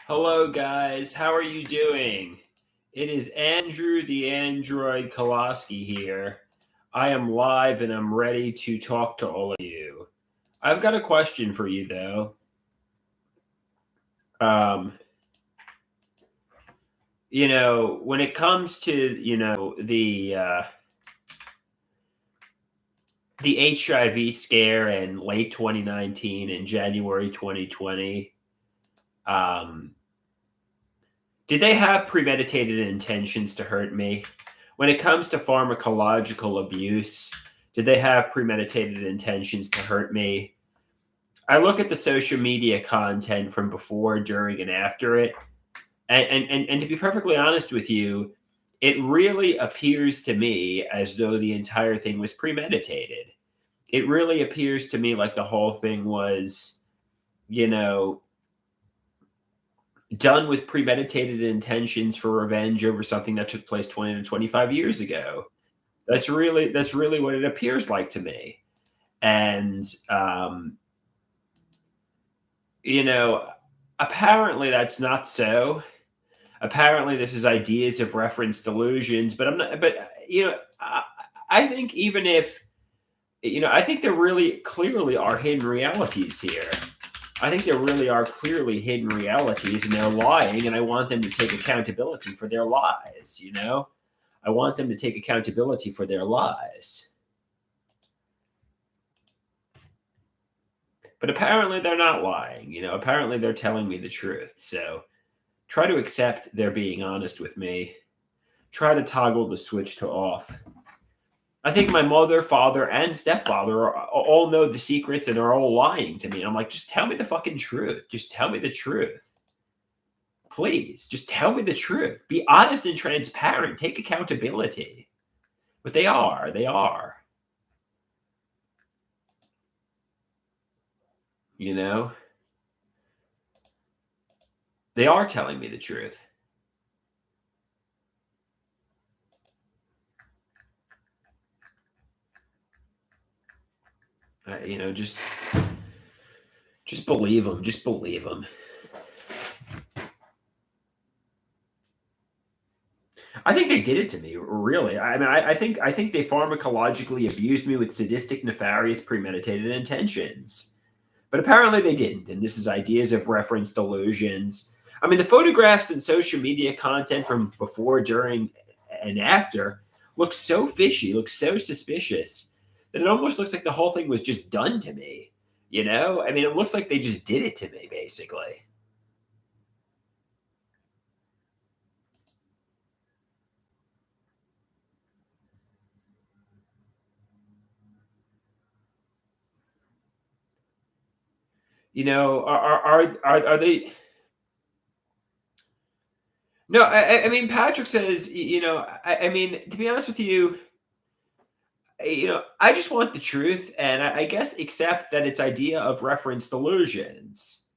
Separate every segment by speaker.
Speaker 1: Hello, guys. How are you doing? It is Andrew the Android Koloski here. I am live and I'm ready to talk to all of you. I've got a question for you, though. Um, when it comes to the HIV scare in late 2019 and January 2020, um, did they have premeditated intentions to hurt me? When it comes to pharmacological abuse, did they have premeditated intentions to hurt me? I look at the social media content from before, during, and after it, and to be perfectly honest with you, it really appears to me as though the entire thing was premeditated. It really appears to me like the whole thing was, you know, done with premeditated intentions for revenge over something that took place 20 to 25 years ago. That's really what it appears like to me. And you know, apparently that's not so. Apparently this is ideas of reference delusions, but I'm not but I think even if I think there really clearly are hidden realities here. I think there really are clearly hidden realities and they're lying and I want them to take accountability for their lies. I want them to take accountability for their lies. But apparently they're not lying. Apparently they're telling me the truth. So try to accept they're being honest with me. Try to toggle the switch to off. I think my mother, father, and stepfather all know the secrets and are all lying to me. And I'm like, just tell me the fucking truth. Just tell me the truth. Please, just tell me the truth. Be honest and transparent. Take accountability. But they are. They are. You know? They are telling me the truth. Just believe them. Just believe them. I think they did it to me, really. I mean, I think they pharmacologically abused me with sadistic, nefarious, premeditated intentions. But apparently they didn't. And this is ideas of reference delusions. I mean, the photographs and social media content from before, during, and after looks so fishy, looks so suspicious that it almost looks like the whole thing was just done to me. I mean, it looks like they just did it to me, basically. Are they? No, I mean Patrick says, I mean, to be honest with you, I just want the truth, and I guess accept that it's idea of reference delusions.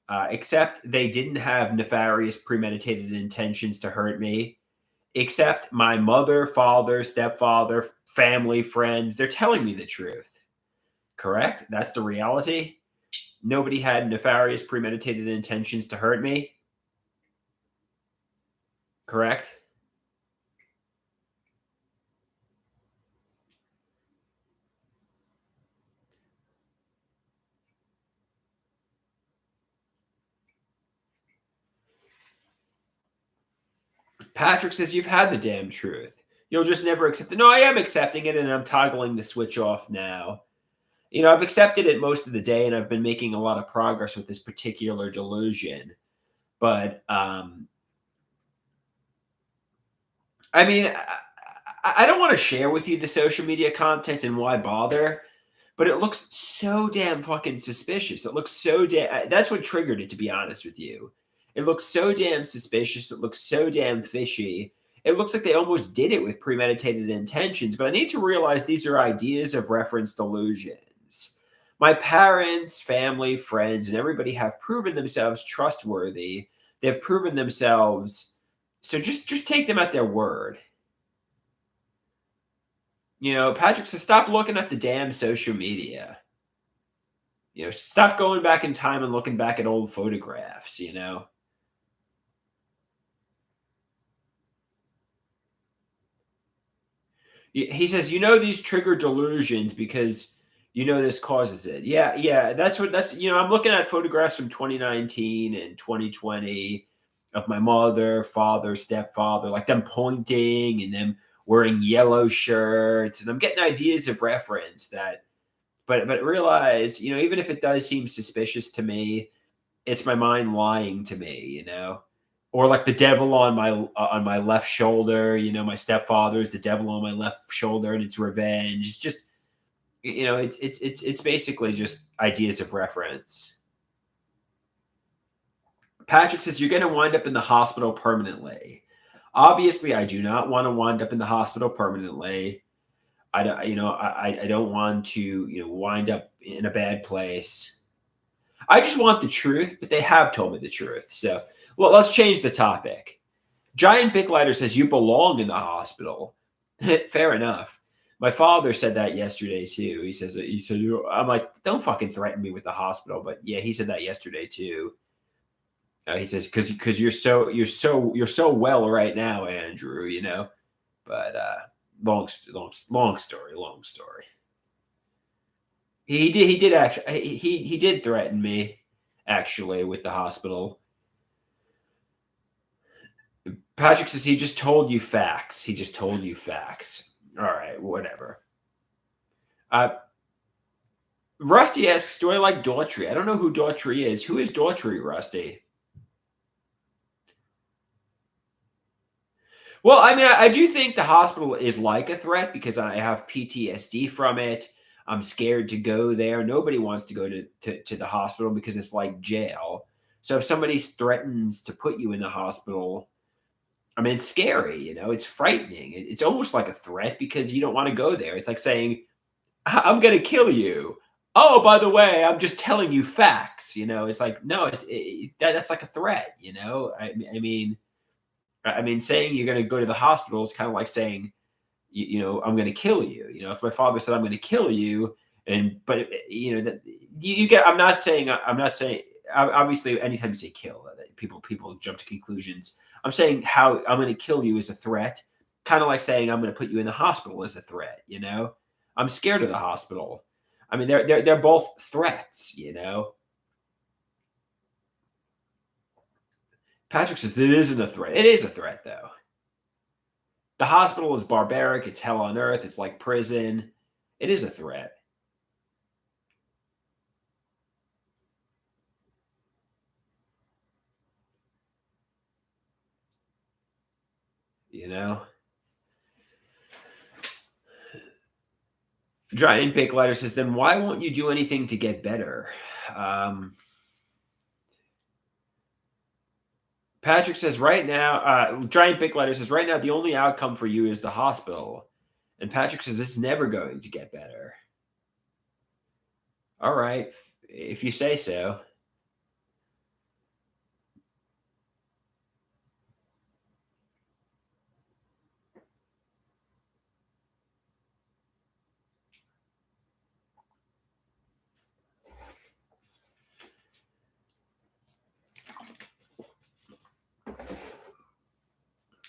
Speaker 1: Except they didn't have nefarious, premeditated intentions to hurt me. Except my mother, father, stepfather, family, friends, they're telling me the truth. Correct? That's the reality. Nobody had nefarious, premeditated intentions to hurt me. Correct? Patrick says you've had the damn truth. You'll just never accept it. No, I am accepting it and I'm toggling the switch off now. I've accepted it most of the day and I've been making a lot of progress with this particular delusion. But I mean, I don't want to share with you the social media content and why bother, but it looks so damn fucking suspicious. It looks so damn. That's what triggered it, to be honest with you. It looks so damn suspicious. It looks so damn fishy. It looks like they almost did it with premeditated intentions, but I need to realize these are ideas of reference delusions. My parents, family, friends, and everybody have proven themselves trustworthy. They've proven themselves. So just take them at their word. Patrick says, stop looking at the damn social media. Stop going back in time and looking back at old photographs. He says, "You know these trigger delusions because you know this causes it." Yeah, yeah, I'm looking at photographs from 2019 and 2020 of my mother, father, stepfather, like them pointing and them wearing yellow shirts, and I'm getting ideas of reference that but realize, even if it does seem suspicious to me, it's my mind lying to me, or like the devil on my left shoulder. My stepfather's the devil on my left shoulder, and it's revenge. It's just, it's basically just ideas of reference. Patrick says you're going to wind up in the hospital permanently. Obviously, I do not want to wind up in the hospital permanently. I don't, I don't want to, wind up in a bad place. I just want the truth, but they have told me the truth. So, well, let's change the topic. Giant Bic Lighter says you belong in the hospital. Fair enough. My father said that yesterday too. He said, I'm like, don't fucking threaten me with the hospital. But yeah, he said that yesterday too. He says, because you're so well right now, Andrew. But long story. Long story. He did actually he did threaten me actually with the hospital. Patrick says he just told you facts. He just told you facts. All right, whatever. Uh, Rusty asks, "Do I like Daughtry?" I don't know who Daughtry is. Who is Daughtry, Rusty? Well, I mean, I do think the hospital is like a threat because I have PTSD from it. I'm scared to go there. Nobody wants to go to the hospital because it's like jail. So if somebody threatens to put you in the hospital, I mean, it's scary. It's frightening. It's almost like a threat because you don't want to go there. It's like saying, I'm going to kill you. Oh, by the way, I'm just telling you facts. It's like, no, that's like a threat. I mean, saying you're going to go to the hospital is kind of like saying, I'm going to kill you. If my father said I'm going to kill you, but that you get. I'm not saying. Obviously, anytime you say kill, people jump to conclusions. I'm saying how I'm going to kill you is a threat, kind of like saying I'm going to put you in the hospital is a threat. I'm scared of the hospital. I mean, they're both threats. Patrick says it isn't a threat. It is a threat, though. The hospital is barbaric. It's hell on earth. It's like prison. It is a threat. You know. Giant Big Lighter says, then why won't you do anything to get better? Patrick says, right now, Giant Big Lighter says, right now, the only outcome for you is the hospital. And Patrick says, it's never going to get better. All right, if you say so.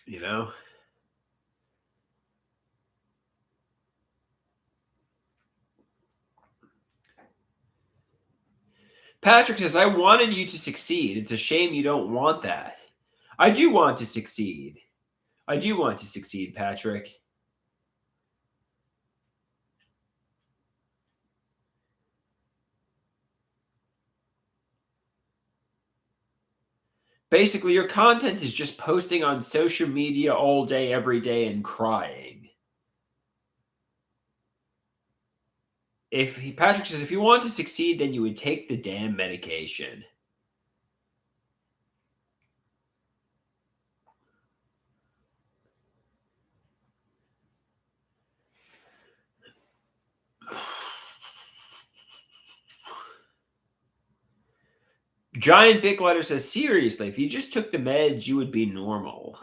Speaker 1: You know? Patrick says, I wanted you to succeed. It's a shame you don't want that. I do want to succeed. I do want to succeed, Patrick. Basically, your content is just posting on social media all day, every day, and crying. Patrick says, if you want to succeed, then you would take the damn medication. Giant Big Letter says, seriously, if you just took the meds, you would be normal.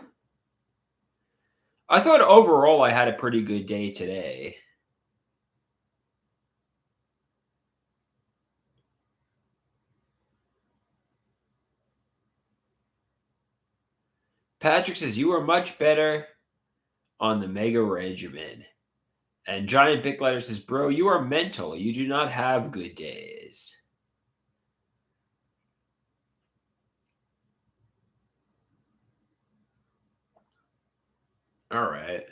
Speaker 1: I thought overall I had a pretty good day today. Patrick says, you are much better on the Mega Regimen. And giant big letter says, "Bro, you are mental. You do not have good days." All right.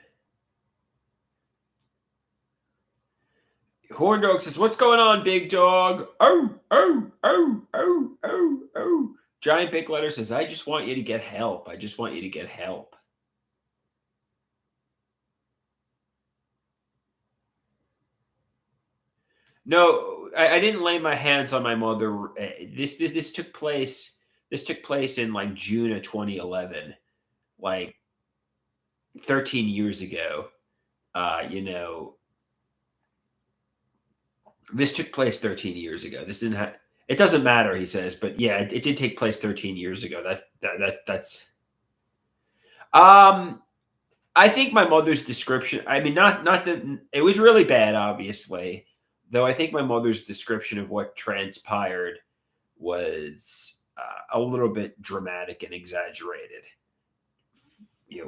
Speaker 1: Horn Dog says, "What's going on, big dog?" Oh, oh, oh, oh, oh, oh. Giant big letter says, "I just want you to get help. I just want you to get help." No, I didn't lay my hands on my mother. This took place. This took place in like June of 2011, like 13 years ago. You know, this took place 13 years ago. This didn't have. It doesn't matter, he says, but yeah, it did take place 13 years ago. That's. Um, I think my mother's description. I mean, not that it was really bad, obviously, though. I think my mother's description of what transpired was a little bit dramatic and exaggerated,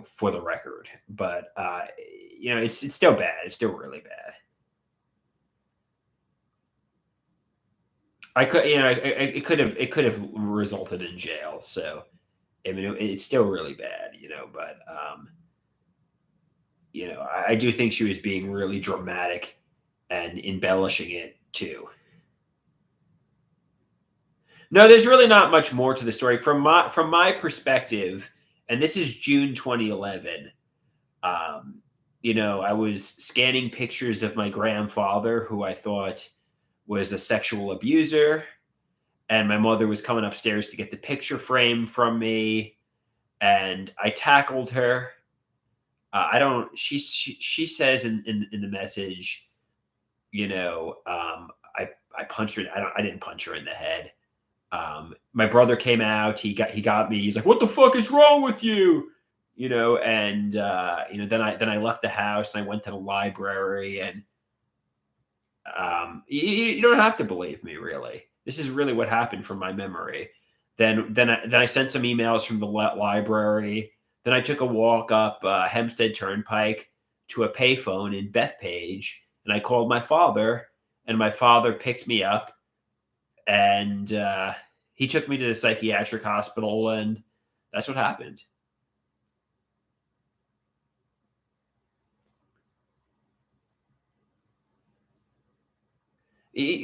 Speaker 1: for the record. But it's still bad. It's still really bad. I could, it could have resulted in jail. So I mean, it's still really bad, But I do think she was being really dramatic and embellishing it too. No, there's really not much more to the story from my perspective, and this is June 2011. Um, I was scanning pictures of my grandfather, who I thought was a sexual abuser, and my mother was coming upstairs to get the picture frame from me, and I tackled her. I don't. She says in the message, I punched her. I didn't punch her in the head. My brother came out. He got me. He's like, "What the fuck is wrong with you?" And then I left the house and I went to the library. And you don't have to believe me, really. This is really what happened from my memory. Then I sent some emails from the library. Then I took a walk up Hempstead Turnpike to a payphone in Bethpage, and I called my father, and my father picked me up, and he took me to the psychiatric hospital, and that's what happened.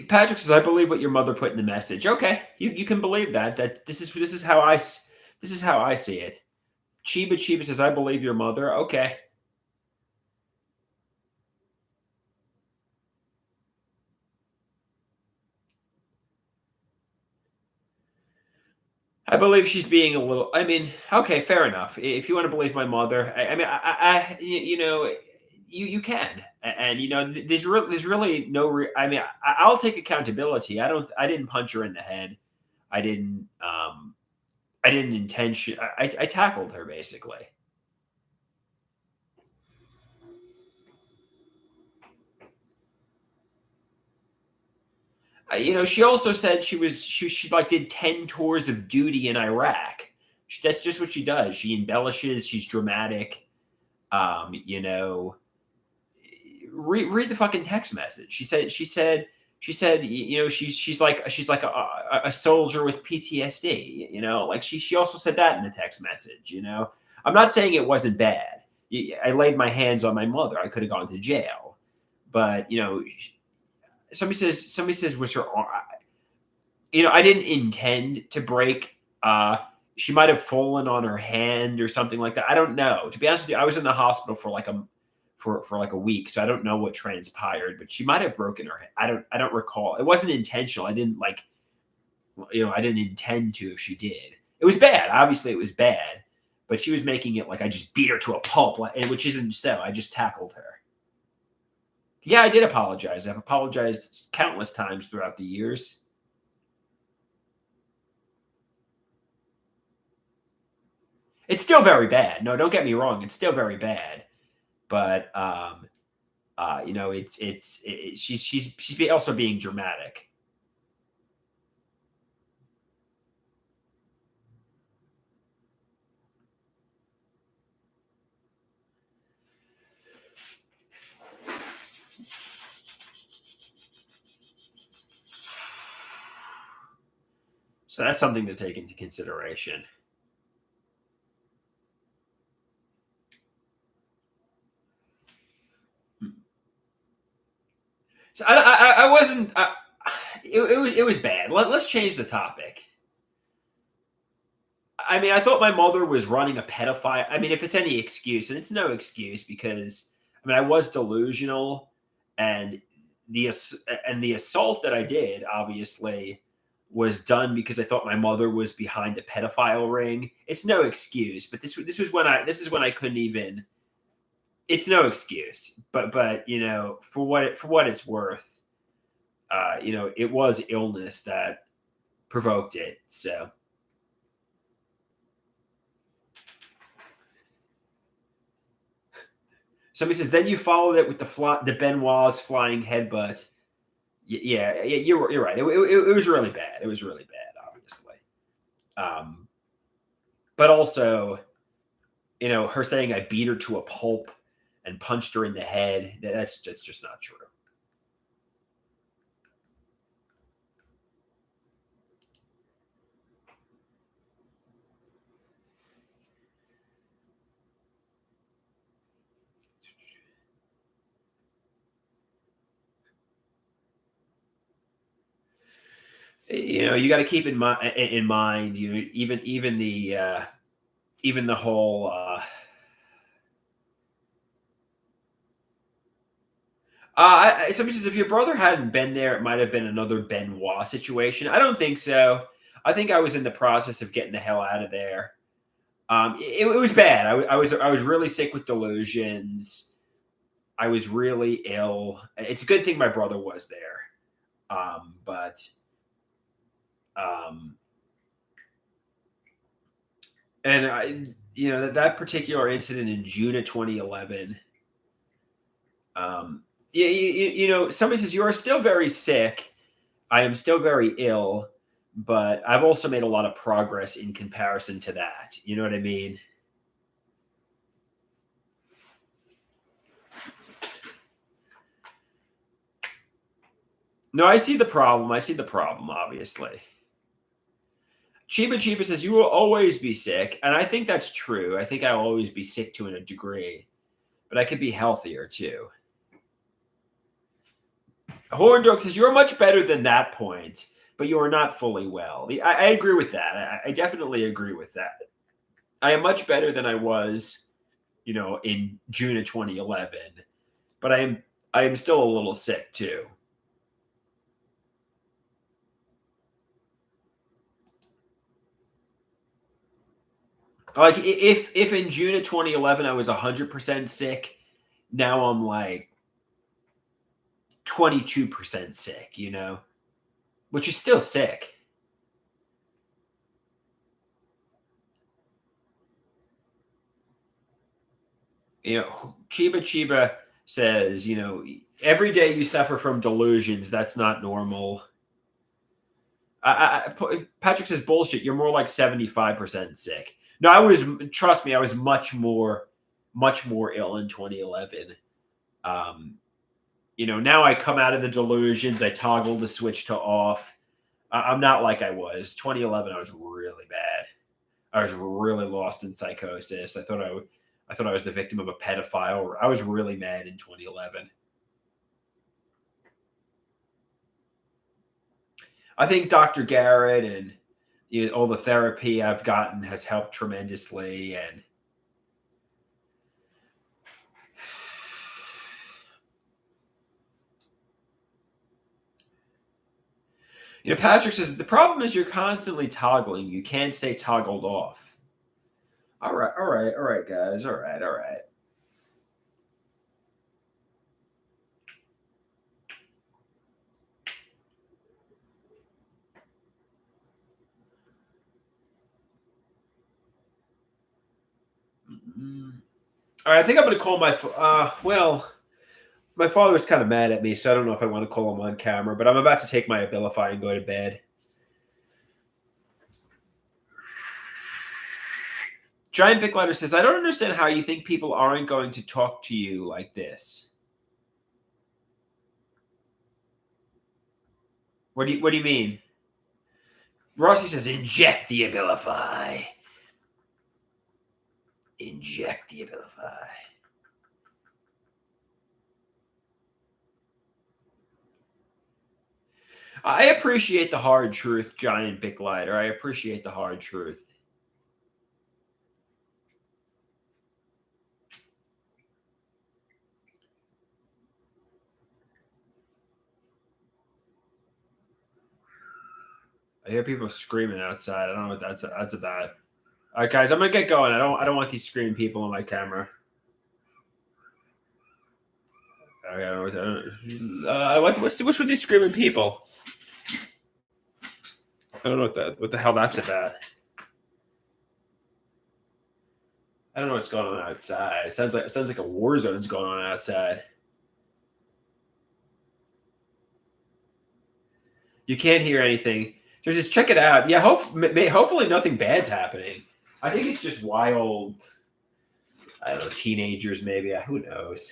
Speaker 1: Patrick says, "I believe what your mother put in the message." Okay, you can believe that. That this is how I see it. Chiba says, "I believe your mother." Okay, I believe she's being a little. I mean, okay, fair enough. If you want to believe my mother, I mean, you can, and there's really no. I mean, I'll take accountability. I didn't punch her in the head. I didn't. I didn't intention. I tackled her basically. She also said she like did 10 tours of duty in Iraq. That's just what she does. She embellishes. She's dramatic. Um, you know, read the fucking text message. She said, she's like a soldier with PTSD. Like she also said that in the text message. I'm not saying it wasn't bad. I laid my hands on my mother. I could have gone to jail, but somebody says was her I didn't intend to break. She might have fallen on her hand or something like that. I don't know. To be honest with you, I was in the hospital for like a week, so I don't know what transpired. But she might have broken her hand. I don't recall. It wasn't intentional. I didn't like. I didn't intend to. If she did, it was bad. Obviously, it was bad. But she was making it like I just beat her to a pulp, which isn't so. I just tackled her. Yeah, I did apologize. I've apologized countless times throughout the years. It's still very bad. No, don't get me wrong. It's still very bad. But she's also being dramatic. So that's something to take into consideration. So I wasn't. It was bad. Let's change the topic. I mean, I thought my mother was running a pedophile. I mean, if it's any excuse, and it's no excuse because I mean, I was delusional, and the assault that I did obviously was done because I thought my mother was behind a pedophile ring. It's no excuse, but this is when I couldn't even. It's no excuse, but for what it's worth, it was illness that provoked it. So. Somebody says, then you followed it with the Benoit's flying headbutt. Yeah, you're right. It was really bad. It was really bad, obviously. Um, but also, her saying I beat her to a pulp and punched her in the head. That's just not true. You got to keep in mind. Even the whole. Somebody says if your brother hadn't been there, it might have been another Benoit situation. I don't think so. I think I was in the process of getting the hell out of there. It was bad. I was really sick with delusions. I was really ill. It's a good thing my brother was there. But um, and that particular incident in June of 2011. Yeah, somebody says you are still very sick. I am still very ill, but I've also made a lot of progress in comparison to that. You know what I mean? No, I see the problem. I see the problem, obviously. Chiba Chiba says you will always be sick, and I think that's true. I think I'll always be sick to a degree, but I could be healthier too. Horn Dog says you're much better than that point, but you are not fully well. I agree with that. I definitely agree with that. I am much better than I was, in June of 2011, but I am still a little sick too. Like if in June of 2011 I was 100% sick, now I'm like 22% sick, which is still sick. Chiba Chiba says, every day you suffer from delusions, that's not normal. Patrick says bullshit. You're more like 75% sick. No, trust me, I was much more ill in 2011. Now I come out of the delusions. I toggle the switch to off. I'm not like I was 2011. I was really bad. I was really lost in psychosis. I thought I was the victim of a pedophile. I was really mad in 2011. I think Dr. Garrett and all the therapy I've gotten has helped tremendously. And Patrick says the problem is you're constantly toggling. You can't stay toggled off. All right, all right, all right, guys. All right, all right. All right, I think I'm going to call my father's kind of mad at me, so I don't know if I want to call him on camera, but I'm about to take my Abilify and go to bed. Giant Big Letter says, I don't understand how you think people aren't going to talk to you like this. What do you mean? Rossi says, inject the Abilify. Inject the Abilify. I appreciate the hard truth, Giant Big Lighter. I appreciate the hard truth. I hear people screaming outside. I don't know what that's about. All right, guys, I'm gonna get going. I don't want these screaming people on my camera. I don't know what's with these screaming people? I don't know what the hell that's about. I don't know what's going on outside. It sounds like a war zone's going on outside. You can't hear anything. Just check it out. Yeah, hopefully nothing bad's happening. I think it's just wild. I don't know, teenagers maybe. Who knows?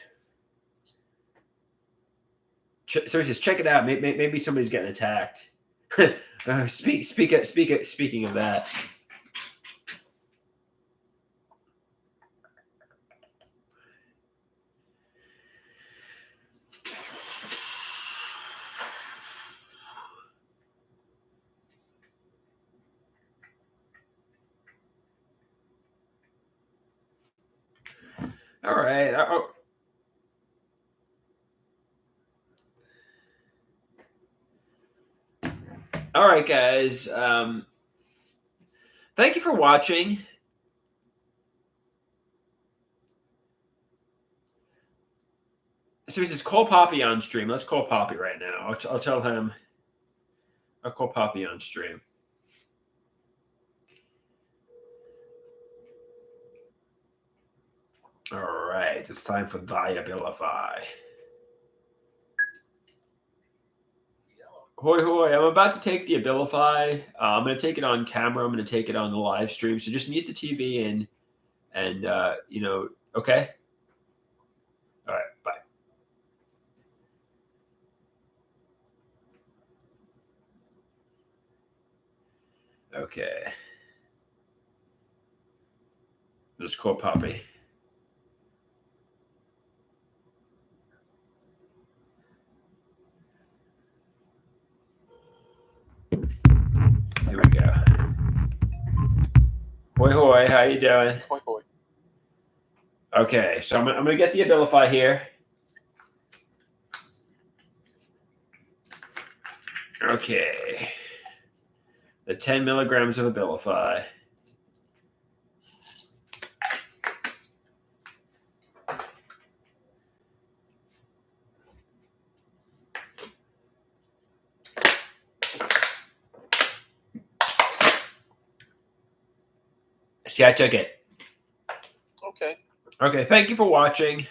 Speaker 1: So he says, check it out. Maybe somebody's getting attacked. Speaking of that. All right. All right, guys. Thank you for watching. So he says, call Poppy on stream. Let's call Poppy right now. I'll tell him. I'll call Poppy on stream. All right. It's time for the Abilify. Hoi hoi, I'm about to take the Abilify. I'm going to take it on camera. I'm going to take it on the live stream. So just mute the TV and okay? All right, bye. Okay. Let's call Poppy. Here we go. Hoi hoi, how you doing?
Speaker 2: Hoi hoi.
Speaker 1: Okay, so I'm gonna get the Abilify here. Okay. The 10 milligrams of Abilify. See, I took it.
Speaker 2: Okay.
Speaker 1: Okay, thank you for watching.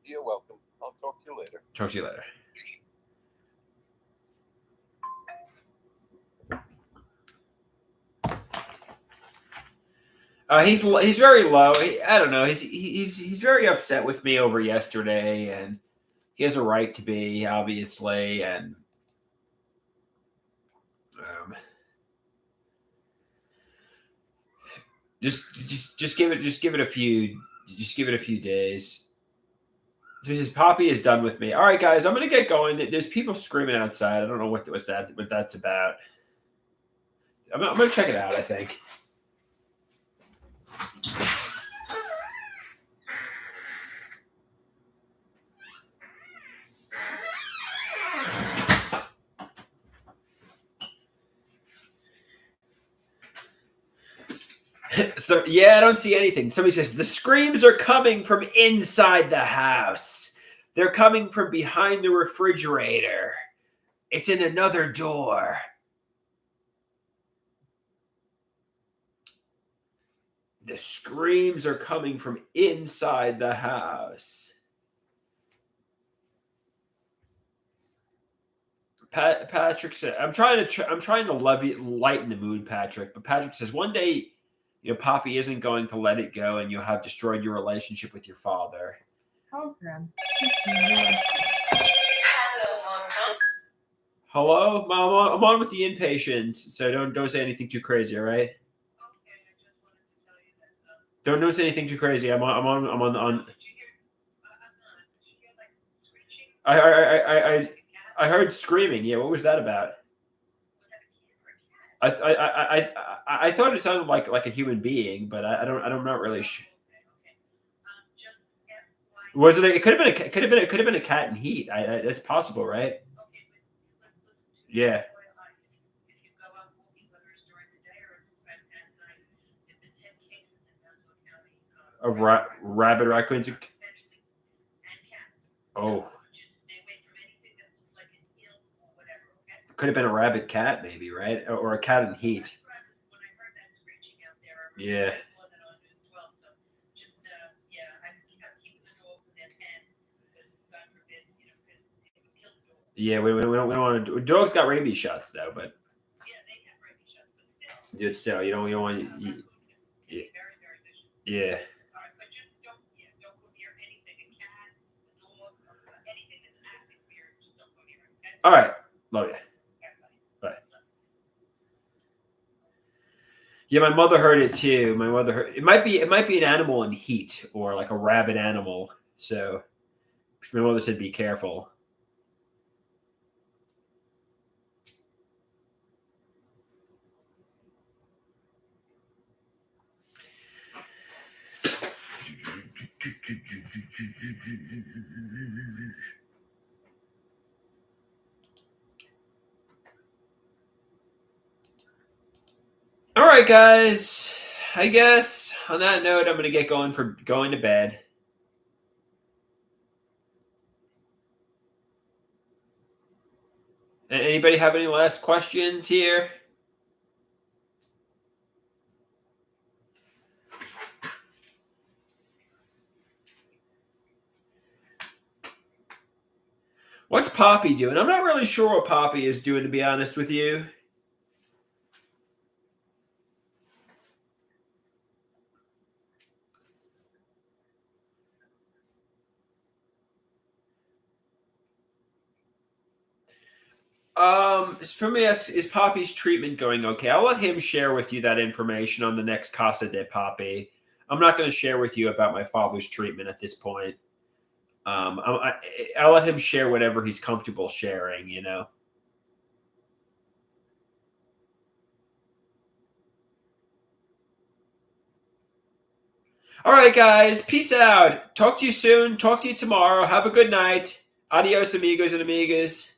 Speaker 2: You're welcome. I'll talk to you later.
Speaker 1: Talk to you later. He's very low. I don't know. He's very upset with me over yesterday, and he has a right to be, obviously. And just give it a few days. This Poppy is done with me. All right, guys, I'm gonna get going. There's people screaming outside. I don't know what that's about. I'm gonna check it out, I think. So, yeah, I don't see anything. Somebody says, the screams are coming from inside the house. They're coming from behind the refrigerator. It's in another door. The screams are coming from inside the house. Patrick said, I'm trying to lighten the mood, Patrick. But Patrick says, one day, Poppy isn't going to let it go, and you'll have destroyed your relationship with your father. Hello, Mom. I'm on with the inpatients, so don't say anything too crazy. All right. Don't say anything too crazy. I'm on. I heard screaming. Yeah, what was that about? I thought it sounded like a human being, but I'm not really sure. Was it? It could have been. It could have been a cat in heat. That's possible, right? Yeah. Of rabid raccoons. Oh, could have been a rabid cat, maybe, right? Or a cat in heat. Yeah. Yeah, we don't want to. Dogs got rabies shots though, but it's still you don't want yeah, yeah. All right, love you. Bye. Yeah, my mother heard it too. My mother heard it might be an animal in heat or like a rabid animal. So my mother said, "Be careful." All right, guys. I guess on that note, I'm gonna get going to bed. Anybody have any last questions here? What's Poppy doing? I'm not really sure what Poppy is doing, to be honest with you. For me, is Poppy's treatment going okay? I'll let him share with you that information on the next Casa de Poppy. I'm not going to share with you about my father's treatment at this point. I'll let him share whatever he's comfortable sharing, you know? All right, guys. Peace out. Talk to you soon. Talk to you tomorrow. Have a good night. Adios, amigos and amigas.